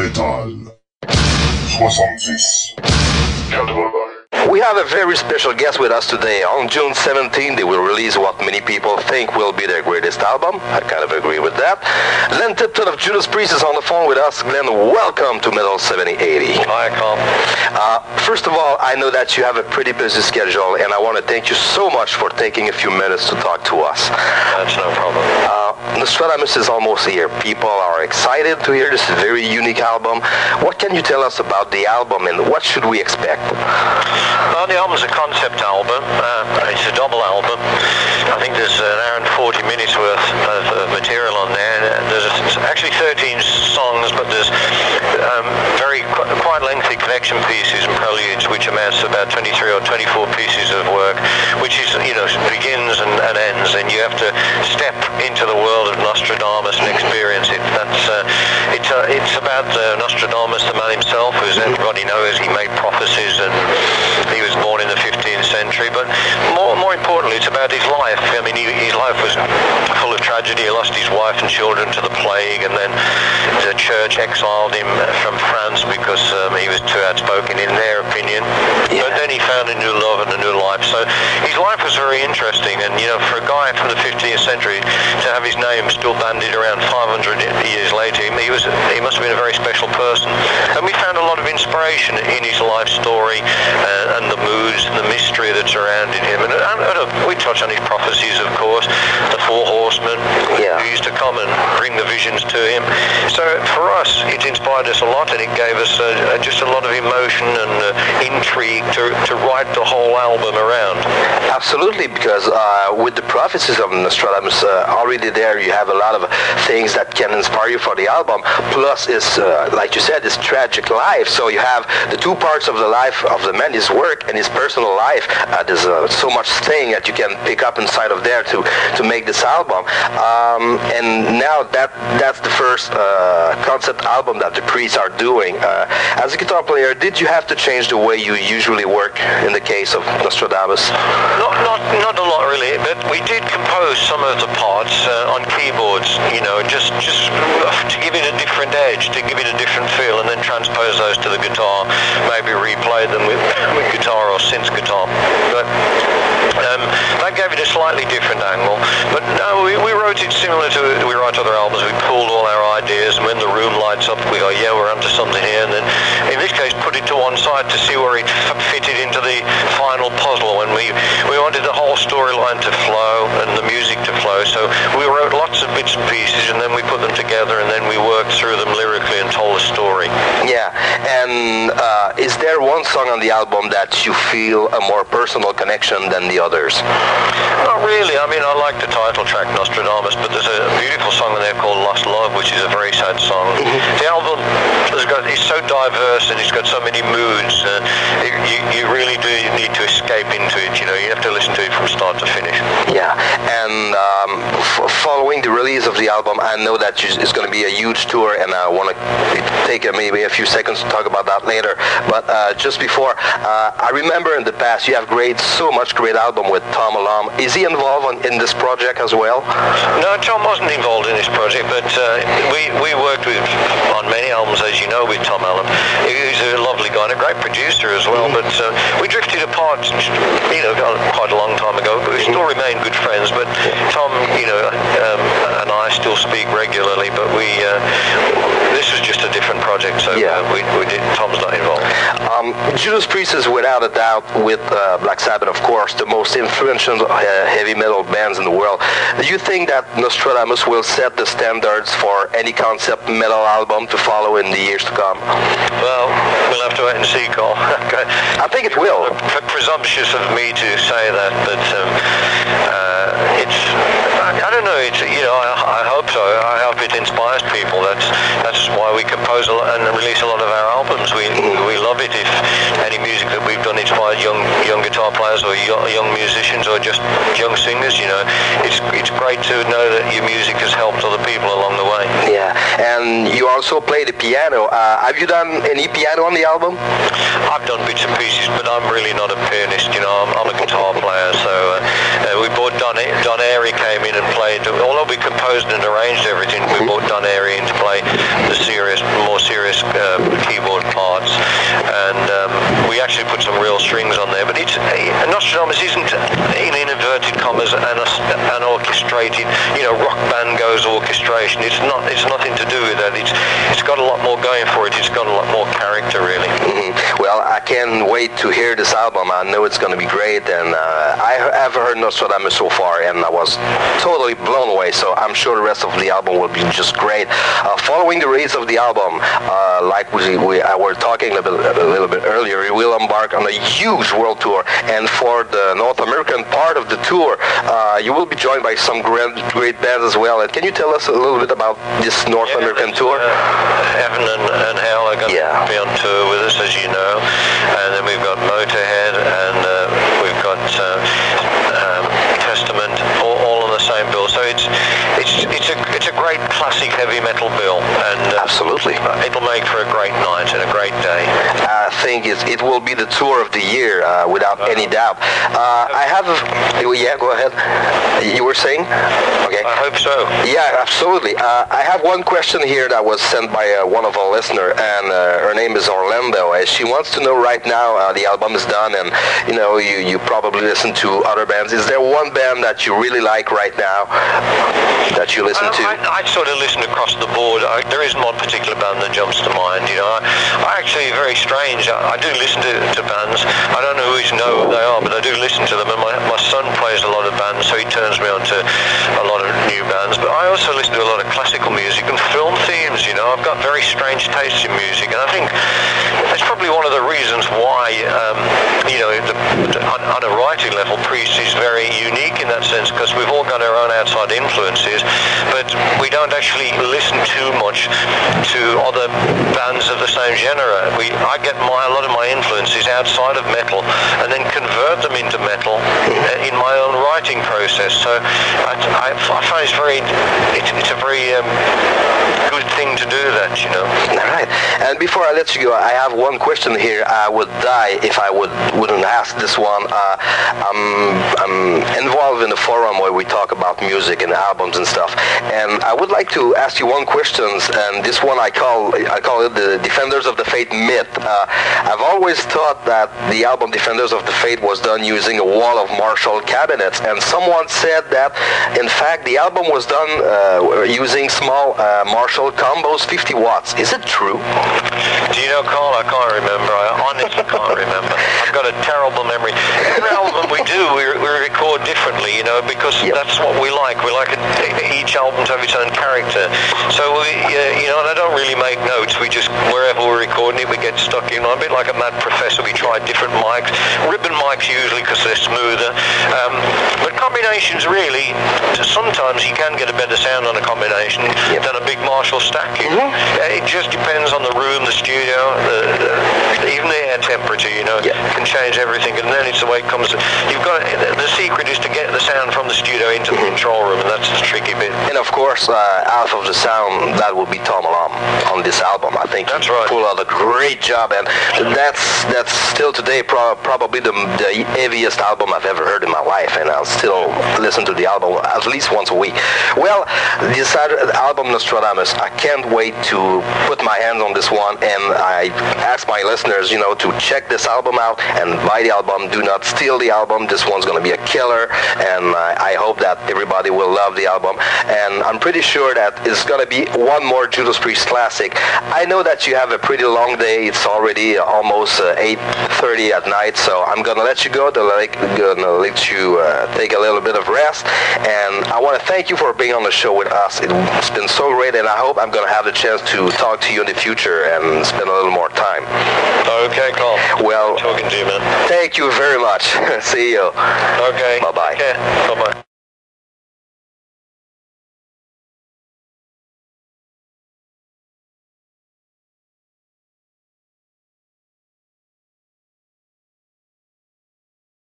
METAL7080. We have a very special guest with us today. On June 17th, they will release what many people think will be their greatest album. I kind of agree with that. Glenn Tipton of Judas Priest is on the phone with us. Glenn, welcome to METAL7080. Hi, Carl. First of all, I know that you have a pretty busy schedule, and I want to thank you so much for taking a few minutes to talk to us. That's no problem. Nostradamus is almost here. People are excited to hear this very unique album. What can you tell us about the album, and what should we expect? Well, the album's a concept album. It's a double album. I think there's an hour and 40 minutes worth of material on there. There's actually 13 songs, but there's quite lengthy connection pieces and preludes, which amounts to about 23 or 24 pieces of work, which is, begins and ends, and you have to step into the world of Nostradamus and experience it. It's about Nostradamus, the man himself, who everybody knows he made prophecies, and he was born in the 15th century, but more importantly, it's about his life. I mean, his life was full of tragedy. He lost his wife and children to the plague, and then the church exiled him from France because he was too outspoken in their opinion. Yeah. But then he found a new love and a new life. So his life was very interesting, and for a guy from the 15th century to have his name still bandied around 500 years later, he must have been a very special person. And we found a lot of inspiration in his life story and the moods and the mystery that surrounded him. And we touch on his prophecies, of course, the four horsemen who used to come and bring the visions to him. So for us, it inspired us a lot, and it gave us just a lot of emotion and intrigue to write the whole album around. Absolutely, because with the prophecies of Nostradamus already there, you have a lot of things that can inspire you for the album. Plus, it's like you said, his tragic life. So you have the two parts of the life of the man, his work and his personal life. There's so much thing that you can pick up inside of there to make this album. And now that's the first concept album that the Priests are doing. As a guitar player, did you have to change the way you usually work in the case of Nostradamus? Not a lot really, but we did compose some of the parts on keyboards, just to give it a different edge, to give it a different feel, and then transpose those to the guitar, maybe replay them with guitar or synth guitar. But that gave it a slightly different angle. But no, we wrote it similar to we write other albums. We pulled all our ideas, and when the room lights up, we go, yeah, we're onto something here. And then, in this case, put it to one side to see where it fitted into the final puzzle. And we wanted the whole storyline to flow and the music to flow. So we wrote lots of bits and pieces, and then we put them together, and then we worked through them lyrically and told a story. Yeah, and is there one song on the album that you feel a more personal connection than the others? Not really. I mean, I like the title track, Nostradamus, but there's a beautiful song in there called Lost Love, which is a very sad song. The album is so diverse, and it's got so many moods. You really do need to escape into it. You have to listen to it from start to finish. Yeah, and following the release of the album, I know that it's going to be a huge tour, and I want to take maybe a few seconds to talk about that later. But just before, I remember in the past you have so much great album with Tom Alom. Is he involved in this project as well? No, Tom wasn't involved in this project, but we worked on many albums, as you know, with Tom Alom. He's a lovely guy and a great producer as well. But we drifted apart, quite a long time ago. But we still remain good friends. But Tom, and I still speak regularly. But this was just a different project, so Tom's not involved. Judas Priest is without a doubt, with Black Sabbath, of course, the most influential heavy metal bands in the world. Do you think that Nostradamus will set the standards for any concept metal album to follow in the years to come? Well, we'll have to wait and see, Carl. I think it will. Presumptuous of me to say that, but I don't know. I hope so. I hope it inspires people. That's why we compose and release a lot of our albums. We love it if any music that we've done and it's by young guitar players or young musicians or just young singers. It's great to know that your music has helped other people along the way. Yeah, and you also play the piano. Have you done any piano on the album? I've done bits and pieces, but I'm really not a pianist. I'm a guitar player. So we brought Don Airy came in and played. Although we composed and arranged everything, we brought Don Airy in to play the more serious keyboard parts, and we actually put some real strings on there. But Nostradamus isn't, in inverted commas, an orchestrated, rock band goes orchestration. It's nothing to do with that. It's got a lot more going for it. It's got a lot more character, really. Well, I can't wait to hear this album. I know it's going to be great, and I have heard Nostradamus so far, and I was totally blown away, so I'm sure the rest of the album will be just great. Following the release of the album, like we were talking a little bit earlier, we will embark on a huge world tour, and for the North American part of the tour, you will be joined by some great bands as well. And can you tell us a little bit about this North American tour? Heaven and Hell are going to be on tour with us, as you know, and then we've got Motorhead, and we've got Testament, all on the same bill. So it's a great classic heavy metal bill, and absolutely, it'll make for a great night and a great day. I think it will be the tour of the year, without any doubt. I have, go ahead. You were saying? Okay. I hope so. Yeah, absolutely. I have one question here that was sent by one of our listeners, and her name is Orlando. She wants to know right now, the album is done, and you probably listen to other bands. Is there one band that you really like right now that you listen to? I sort of listen across the board. There isn't one particular band that jumps to mind. I actually, very strange, I do listen to bands. I don't always know who they are, but I do listen to them, and my son plays a lot of bands, so he turns me on to a lot of new bands. But I also listen to a lot of classical music and film themes. I've got very strange tastes in music, and I think that's probably one of the reasons why on a writing level, Priest is very unique in that sense, because we've all got our own outside influences, but we don't actually listen too much to other bands of the same genre. I get a lot of my influences outside of metal and then convert them into metal in my own writing process. So I find it's a very good thing to do that, All right. And before I let you go, I have one question here. I would die if I wouldn't ask this one. I'm involved in a forum where we talk about music and albums and stuff, and I would like to ask you one question, and this one I call it the Defenders of the Faith myth. I've always thought that the album Defenders of the Faith was done using a wall of Marshall cabinets, and someone said that in fact the album was done using small Marshall combos, 50 watts. Is it true? Do you know, Carl? I can't remember. I honestly can't remember. I've got a terrible memory. Every album we do, we record differently, because that's what we like. We like each album to have its own character. So and I don't really make notes. We just, wherever we're recording it, we get stuck in. I'm a bit like a mad professor. We try different mics. Ribbon mics usually because they're smoother. But combinations, really, sometimes you can get a better sound on a combination than a big Marshall stacking. It just depends on the room, the studio, even the air temperature, can change everything. And then it's the way it comes. The secret is to get the sound from the studio into the control room, and that's the tricky bit. And of course, half of the sound, that will be Tom Alam on this album. I think that's right. Pulled out a great job, and that's still today probably the heaviest album I've ever heard in my life, and I'll still listen to the album at least once a week. Well, this album Nostradamus, I can't wait to put my hands on this one, and I ask my listeners, to check this album out and buy the album. Do not steal the album. This one's going to be a killer, and I hope that everybody will love the album. And I'm pretty sure that it's going to be one more Judas Priest classic. I know that you have a pretty long day. It's already almost 8:30 at night, so I'm going to let you go. Going to let you take a little bit of rest. And I want to thank you for being on the show with us. It's been so great, and I hope I'm going to have the chance to talk to you in the future and spend a little more time. Okay, Carl. Well, talking to you, man. Thank you very much. See you. Okay. Bye-bye. Okay. Bye-bye.